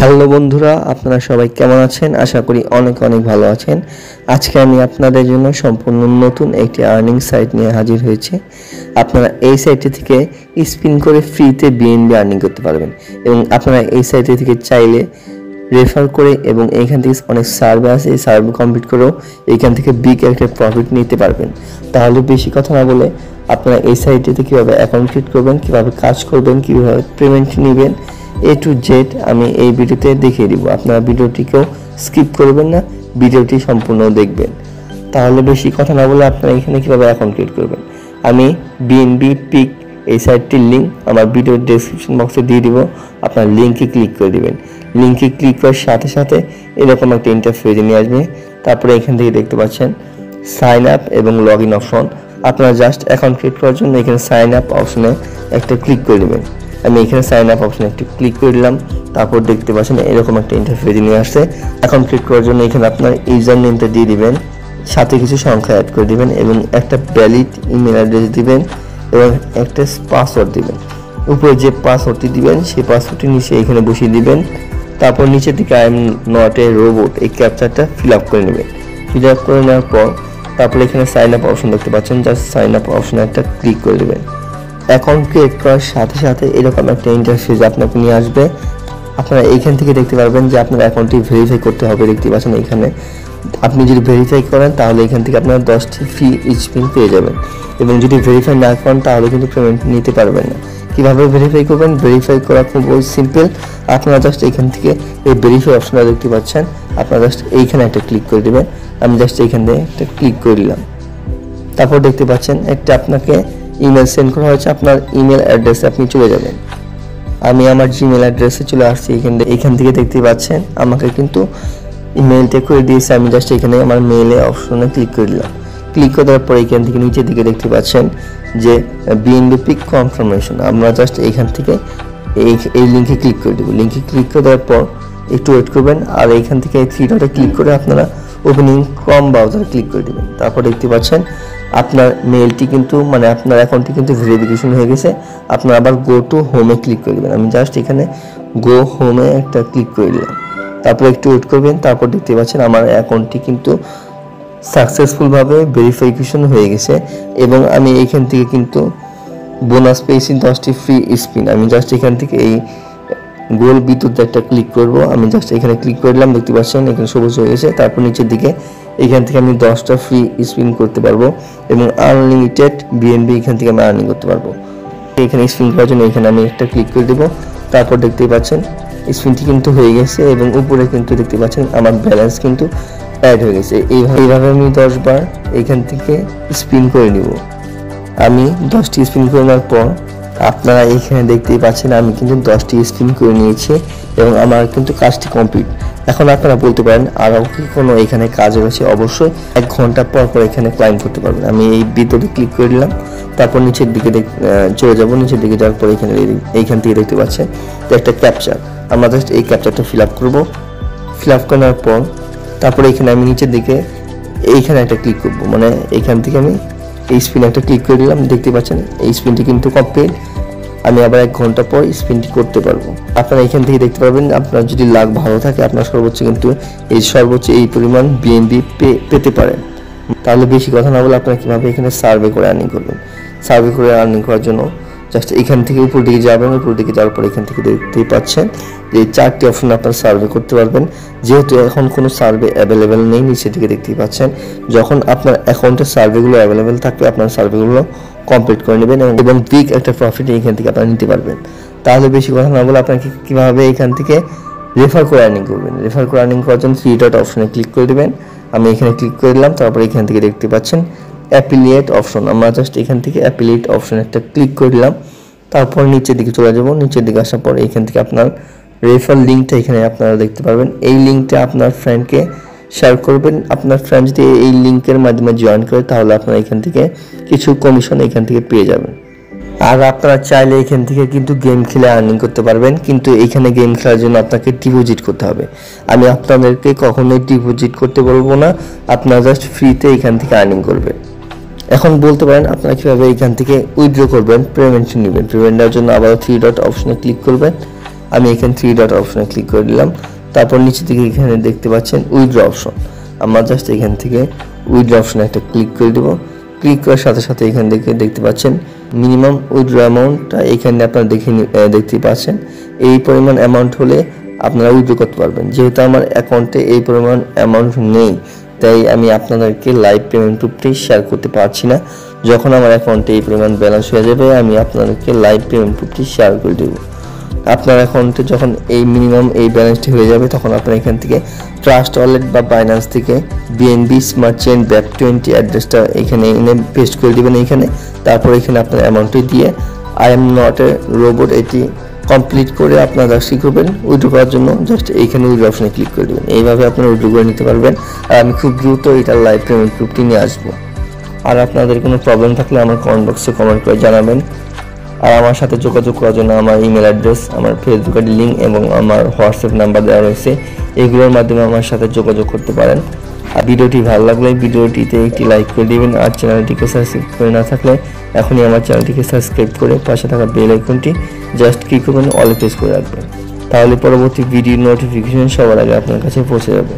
Hello বন্ধুরা, আপনারা সবাই কেমন আছেন? আশা করি অনেক ভালো আছেন। আজকে আমি আপনাদের জন্য সম্পূর্ণ নতুন একটি আর্নিং সাইট নিয়ে হাজির হয়েছি। আপনারা এই সাইটটি থেকে স্পিন করে ফ্রিতে বিএনবি আর্নিং করতে পারবেন এবং আপনারা এই সাইটটি থেকে চাইলে রেফার করে এবং এইখান থেকে অনেক সার্ভে আছে, এই সার্ভে কমপ্লিট করেও এইখান থেকে বিগ একটা প্রফিট নিতে পারবেন। তাহলে বেশি কথা না বলে আপনারা এই সাইটটিতে কীভাবে অ্যাকাউন্ট ক্রিয়েট করবেন, কীভাবে কাজ করবেন, কীভাবে পেমেন্ট নেবেন, A to Z আমি এই ভিডিওতে দেখিয়ে দিব। আপনারা ভিডিওটিকেও স্কিপ করবেন না, ভিডিওটি সম্পূর্ণ দেখবেন। তাহলে বেশি কথা না বলে আপনারা এখানে কীভাবে অ্যাকাউন্ট ক্রিয়েট করবেন আমি বিএনবি পিক এই সাইটটির লিঙ্ক আমার ভিডিওর ডেসক্রিপশন বক্সে দিয়ে দিব। আপনার লিঙ্কে ক্লিক করে দিবেন। লিঙ্কে ক্লিক করার সাথে সাথে এরকম একটা ইন্টারফেসে নিয়ে আসবে। তারপরে এখান থেকে দেখতে পাচ্ছেন সাইন আপ এবং লগ ইন অপশন। আপনারা জাস্ট অ্যাকাউন্ট ক্রিয়েট করার জন্য এখানে সাইন আপ অপশনে একটা ক্লিক করে দেবেন। আমি এখানে সাইন আপ অপশনে একটু ক্লিক করে দিলাম। তারপর দেখতে পাচ্ছেন এরকম একটা ইন্টারফেস নিয়ে আসছে। অ্যাকাউন্ট ক্রিয়েট করার জন্য এখানে আপনার ইউজার নেমটা দিয়ে দিবেন, সাথে কিছু সংখ্যা অ্যাড করে দিবেন এবং একটা ভ্যালিড ইমেল অ্যাড্রেস দিবেন এবং একটা পাসওয়ার্ড দিবেন। উপরে যে পাসওয়ার্ডটি দিবেন সেই পাসওয়ার্ডটি নিচে এখানে বসিয়ে দিবেন। তারপর নিচের দিকে I am not a robot এই ক্যাপচারটা ফিল আপ করে নেবেন। ফিল আপ করে নেওয়ার পর তারপরে এখানে সাইন আপ অপশন দেখতে পাচ্ছেন, জাস্ট সাইন আপ অপশনে একটা ক্লিক করে দেবেন। অ্যাকাউন্ট ক্রিয়েট করার সাথে সাথে এরকম একটা ইন্টারফেস আপনাকে নিয়ে আসবে। আপনারা এইখান থেকে দেখতে পারবেন যে আপনার অ্যাকাউন্টটি ভেরিফাই করতে হবে। দেখতে পাচ্ছেন এখানে আপনি যদি ভেরিফাই করেন তাহলে এখান থেকে আপনারা 10টি ফ্রি স্পিন পেয়ে যাবেন এবং যদি ভেরিফাই না করেন তাহলে কিন্তু পেমেন্ট নিতে পারবেন না। কীভাবে ভেরিফাই করবেন? ভেরিফাই করা খুব সিম্পল। আপনারা জাস্ট এখান থেকে এই ভেরিফাই অপশনটা দেখতে পাচ্ছেন, আপনারা জাস্ট এইখানে একটা ক্লিক করে দেবেন। আমি জাস্ট এইখান থেকে একটা ক্লিক করে দিলাম। তারপর দেখতে পাচ্ছেন একটা আপনাকে ইমেল সেন্ড করা হয়েছে, আপনার ইমেল অ্যাড্রেসে আপনি চলে যাবেন। আমি আমার জিমেল অ্যাড্রেসে চলে আসছি। এখান থেকে দেখতে পাচ্ছেন আমাকে কিন্তু ইমেলটা করে দিয়েছে। আমি জাস্ট এখানে আমার মেইলে অপশনে ক্লিক করে দিলাম। ক্লিক করে দেওয়ার পরে এখান থেকে নিচের দিকে দেখতে পাচ্ছেন যে বিএনবি পিক কনফার্মেশন। আমরা জাস্ট এইখান থেকে এই লিঙ্কে ক্লিক করে দেবো। লিঙ্কে ক্লিক করে দেওয়ার পর একটু ওয়েট করবেন আর এইখান থেকে এই থ্রি ডটে ক্লিক করে আপনারা ওপেনিং ক্রোম ব্রাউজারে ক্লিক করে দেবেন। তারপর দেখতে পাচ্ছেন আপনার মেলটি কিন্তু আপনার অ্যাকাউন্টটি কিন্তু ভেরিফিকেশন হয়ে গেছে। আপনারা আবার গো টু হোমে ক্লিক করে দেবেন। আমি জাস্ট এখানে গো হোমে একটা ক্লিক করে দিলাম। তারপর একটু ওয়েট করবেন। তারপর দেখতে পাচ্ছেন আমার অ্যাকাউন্টটি কিন্তু সাকসেসফুলভাবে ভেরিফিকেশন হয়ে গেছে এবং আমি এইখান থেকে কিন্তু বোনাস পেয়েছি 10টি ফ্রি স্পিন। আমি জাস্ট এখান থেকে এই গোল বিদ্যুৎ একটা ক্লিক করব। আমি জাস্ট এখানে ক্লিক করে দিলাম। দেখতে পাচ্ছেন এখানে সবুজ হয়ে গেছে। তারপর নিচের দিকে এখান থেকে আমি 10টা ফ্রি স্পিন করতে পারবো এবং আনলিমিটেড বিএনবি এখান থেকে আমি আর্নিং করতে পারবো। এখানে স্পিন করার জন্য এখানে আমি একটা ক্লিক করে দেবো। তারপর দেখতেই পাচ্ছেন স্পিনটি কিন্তু হয়ে গেছে এবং উপরে কিন্তু দেখতে পাচ্ছেন আমার ব্যালেন্স কিন্তু অ্যাড হয়ে গেছে। এইভাবে আমি 10 বার এখান থেকে স্পিন করে নিব। আমি 10টি স্পিন করে নেওয়ার পর আপনারা এখানে দেখতেই পাচ্ছেন আমি কিন্তু 10টি স্পিন করে নিয়েছি এবং আমার কিন্তু কাজটি কমপ্লিট। এখন আপনারা বলতে পারেন আরও কি কোনো এখানে কাজ রয়েছে? অবশ্যই 1 ঘন্টা পর এখানে ক্লাইম করতে পারবেন। আমি এই ভিতরে ক্লিক করে দিলাম। তারপর নিচের দিকে চলে যাব। নিচের দিকে যাওয়ার পর এইখান থেকে দেখতে পাচ্ছেন যে একটা ক্যাপচার। আমরা জাস্ট এই ক্যাপচারটা ফিল আপ করবো। ফিল আপ করার পর তারপরে এখানে আমি নিচের দিকে এইখানে একটা ক্লিক করব। এইখান থেকে আমি এই স্পিন একটা ক্লিক করে দিলাম। দেখতে পাচ্ছেন এই স্পিনটি কিন্তু কমপ্লিট। আমি আবার 1 ঘন্টা পর স্পিনটি করতে পারবো। আপনারা এখান থেকে দেখতে পারবেন আপনার যদি লাক ভালো থাকে আপনার সর্বোচ্চ কিন্তু এই পরিমাণ বিএনবি পেতে পারেন। তাহলে বেশি কথা না বলে আপনারা কীভাবে এখানে সার্ভে করে আর্নিং করবেন? সার্ভে করে আর্নিং করার জন্য জাস্ট এখান থেকে উপর দিকে যাবেন। উপর দিকে যাওয়ার পর এখান থেকে দেখতেই পাচ্ছেন যে 4টি অপশন আপনারা সার্ভে করতে পারবেন। যেহেতু এখন কোনো সার্ভে অ্যাভেলেবেল নেই, নিচের দিকে দেখতেই পাচ্ছেন যখন আপনার অ্যাকাউন্টে সার্ভেগুলো অ্যাভেলেবেল থাকবে আপনার সার্ভেগুলো কমপ্লিট করে নেবেন এবং বিগ একটা প্রফিট এখান থেকে আপনারা নিতে পারবেন। তাহলে বেশি কথা না বলে আপনাকে কীভাবে এখান থেকে রেফার করে আর্নিং করবেন? রেফার করে আর্নিং করার জন্য 3 ডট অপশনে ক্লিক করে দেবেন। আমি এখানে ক্লিক করে দিলাম। তারপর এখান থেকে দেখতে পাচ্ছেন অ্যাফিলিয়েট অপশন। আমরা জাস্ট এখান থেকে অ্যাফিলিয়েট অপশনে একটা ক্লিক করে দিলাম। তারপর নিচের দিকে চলে যাব। নিচের দিকে আসার পর এখান থেকে আপনার রেফার লিঙ্কটা এখানে আপনারা দেখতে পারবেন। এই লিঙ্কটা আপনার ফ্রেন্ডকে শেয়ার করবেন। আপনার ফ্রেন্ড যদি এই লিঙ্কের মাধ্যমে জয়েন করে তাহলে আপনারা এখান থেকে কিছু কমিশন এখান থেকে পেয়ে যাবেন। আর আপনারা চাইলে এখান থেকে কিন্তু গেম খেলে আর্নিং করতে পারবেন, কিন্তু এখানে গেম খেলার জন্য আপনাকে ডিপোজিট করতে হবে। আমি আপনাদেরকে কখনোই ডিপোজিট করতে বলবো না, আপনারা জাস্ট ফ্রিতে এখান থেকে আর্নিং করবেন। এখন বলতে পারেন আপনারা কীভাবে এখান থেকে উইথড্র করবেন, পেমেন্ট নেবেন। পেমেন্টের জন্য আবার 3 ডট অপশনে ক্লিক করবেন। আমি এখানে 3 ডট অপশনে ক্লিক করে দিলাম। তারপর নিচে দিকে এখানে দেখতে পাচ্ছেন উইথড্র অপশন, আমরা জাস্ট এখান থেকে উইথড্র অপশনে একটা ক্লিক করে দেব। ক্লিক করার সাথে সাথে এখান থেকে দেখতে পাচ্ছেন মিনিমাম উইথড্র অ্যামাউন্টটা এখানে আপনারা দেখতে পাচ্ছেন। এই পরিমাণ অ্যামাউন্ট হলে আপনারা উইথড্র করতে পারবেন। যেহেতু আমার অ্যাকাউন্টে এই পরিমাণ অ্যামাউন্ট নেই, তাই আমি আপনাদেরকে লাইভ পেমেন্ট প্রুফটি শেয়ার করতে পারছি না। যখন আমার অ্যাকাউন্টে এই পরিমাণ ব্যালেন্স হয়ে যাবে আমি আপনাদেরকে লাইভ পেমেন্ট প্রুফটি শেয়ার করে দেবো। আপনার অ্যাকাউন্টে যখন এই মিনিমাম এই ব্যালেন্সটি হয়ে যাবে তখন আপনারা এখান থেকে ট্রাস্ট ওয়ালেট বা বাইন্যান্স থেকে বিএনবি স্মার্ট চেইন BAP20 অ্যাড্রেসটা এখানে এনে পেস্ট করে দেবেন এইখানে। তারপর এখানে আপনার অ্যামাউন্টটি দিয়ে I am not a robot এটি কমপ্লিট করে আপনারা জাস্ট কী করবেন, উইথড্র করার জন্য জাস্ট এইখানে উইথড্র অপশনে ক্লিক করে দেবেন। এইভাবে আপনারা উইথড্র করে নিতে পারবেন। আর আমি খুব দ্রুত এটার লাইভ পেমেন্ট প্রুফটি নিয়ে আসবো। আর আপনাদের কোনো প্রবলেম থাকলে আমার কমেন্ট বক্সে কমেন্ট করে জানাবেন। আর আমার সাথে যোগাযোগ করার জন্য আমার ইমেল অ্যাড্রেস, আমার ফেসবুকের লিঙ্ক এবং আমার হোয়াটসঅ্যাপ নাম্বার দেওয়া রয়েছে। এগুলোর মাধ্যমে আমার সাথে যোগাযোগ করতে পারেন। আর ভিডিওটি ভালো লাগলে ভিডিওটিতে একটি লাইক করে দিবেন। আর চ্যানেলটিকে সাবস্ক্রাইব করে না থাকলে এখনই আমার চ্যানেলটিকে সাবস্ক্রাইব করে পাশে থাকা বেল আইকনটি জাস্ট ক্লিক করবেন, অলে প্রেস করে রাখবেন। তাহলে পরবর্তী ভিডিও নোটিফিকেশন সবার আগে আপনার কাছে পৌঁছে যাবে।